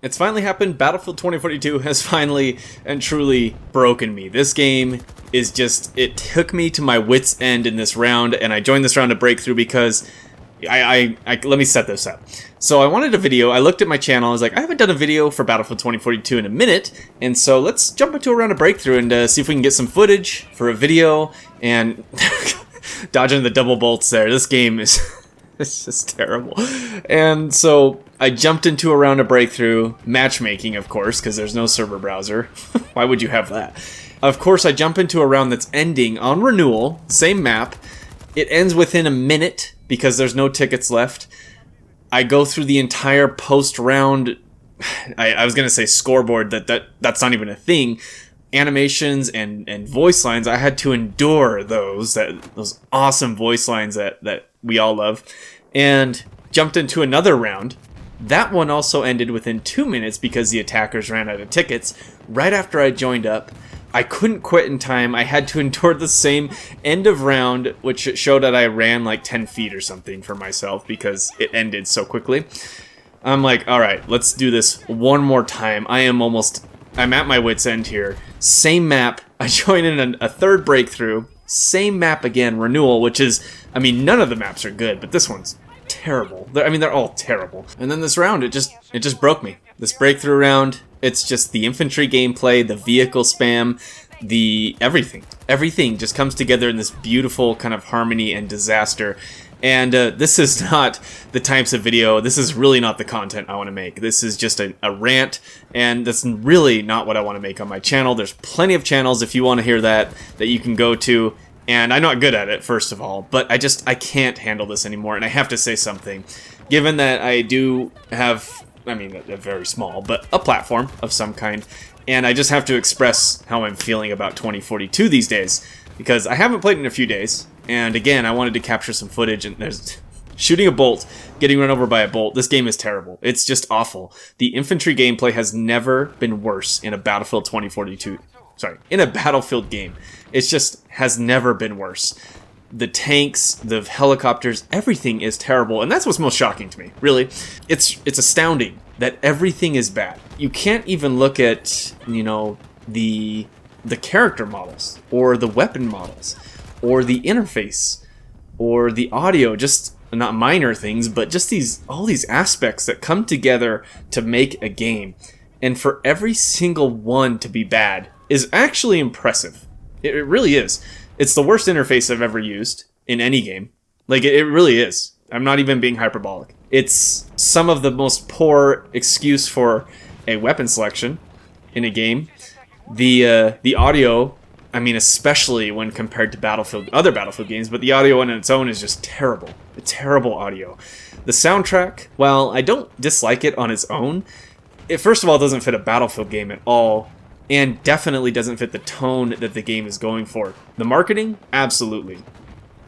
It's finally happened. Battlefield 2042 has finally and truly broken me. This game is just, it took me to my wit's end in this round, and I joined this round to break through because let me set this up. So I wanted a video. I looked at my channel. I was like, I haven't done a video for Battlefield 2042 in a minute, and so let's jump into a round of breakthrough and see if we can get some footage for a video. And dodging the double bolts there. This game is it's just terrible. And so I jumped into a round of breakthrough, matchmaking, of course, because there's no server browser. Why would you have that? Of course, I jump into a round that's ending on renewal, same map. It ends within a minute because there's no tickets left. I go through the entire post-round, I was going to say scoreboard, that's not even a thing. Animations and voice lines, I had to endure those awesome voice lines that we all love, and jumped into another round. That one also ended within 2 minutes because the attackers ran out of tickets. Right after I joined up, I couldn't quit in time. I had to endure the same end of round, which showed that I ran like 10 feet or something for myself because it ended so quickly. I'm like, all right, let's do this one more time. I'm at my wit's end here. Same map. I join in a third breakthrough. Same map again, renewal, which is, I mean, none of the maps are good, but this one's terrible. They're all terrible. And then this round, it just broke me. This breakthrough round, it's just the infantry gameplay, the vehicle spam, everything just comes together in this beautiful kind of harmony and disaster. And this is not the types of video, this is really not the content I want to make. This is just a rant, and that's really not what I want to make on my channel. There's plenty of channels, if you want to hear that you can go to, and I'm not good at it, first of all, but I can't handle this anymore, and I have to say something. Given that I do have, a very small, but a platform of some kind, and I just have to express how I'm feeling about 2042 these days, because I haven't played in a few days. And again, I wanted to capture some footage, and there's shooting a bolt, getting run over by a bolt. This game is terrible. It's just awful. The infantry gameplay has never been worse in a Battlefield 2042. Sorry, in a Battlefield game. It just has never been worse. The tanks, the helicopters, everything is terrible, and that's what's most shocking to me, really. It's astounding that everything is bad. You can't even look at, the character models, or the weapon models, or the interface, or the audio, just not minor things, but just all these aspects that come together to make a game. And for every single one to be bad is actually impressive. It really is. It's the worst interface I've ever used in any game. Like, it really is. I'm not even being hyperbolic. It's some of the most poor excuse for a weapon selection in a game. The audio, especially when compared to other Battlefield games, but the audio on its own is just terrible. A terrible audio. The soundtrack, while I don't dislike it on its own, it first of all doesn't fit a Battlefield game at all, and definitely doesn't fit the tone that the game is going for. The marketing, absolutely.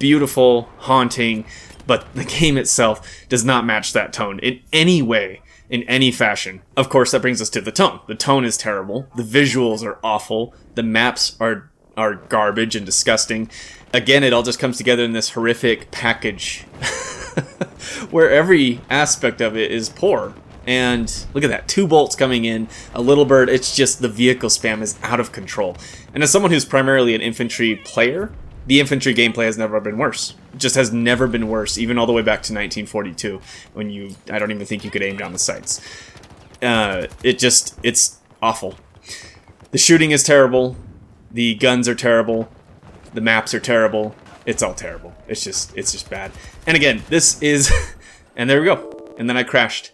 Beautiful, haunting, but the game itself does not match that tone in any way, in any fashion. Of course, that brings us to the tone. The tone is terrible. The visuals are awful. The maps are garbage and disgusting. Again, it all just comes together in this horrific package where every aspect of it is poor. And look at that, 2 bolts coming in, a little bird. It's just the vehicle spam is out of control. And as someone who's primarily an infantry player, the infantry gameplay has never been worse. It just has never been worse, even all the way back to 1942, when I don't even think you could aim down the sights. It's awful. The shooting is terrible. The guns are terrible. The maps are terrible. It's all terrible. It's just bad. And again, this is, and there we go. And then I crashed.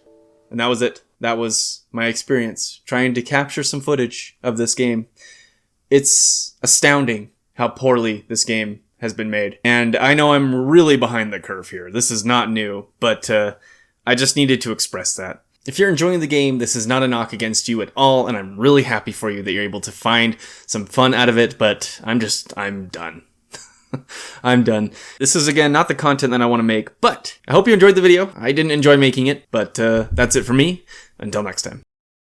And that was it. That was my experience trying to capture some footage of this game. It's astounding how poorly this game has been made. And I know I'm really behind the curve here. This is not new, but I just needed to express that. If you're enjoying the game, this is not a knock against you at all, and I'm really happy for you that you're able to find some fun out of it, but I'm done. I'm done. This is, again, not the content that I want to make, but I hope you enjoyed the video. I didn't enjoy making it, but that's it for me. Until next time.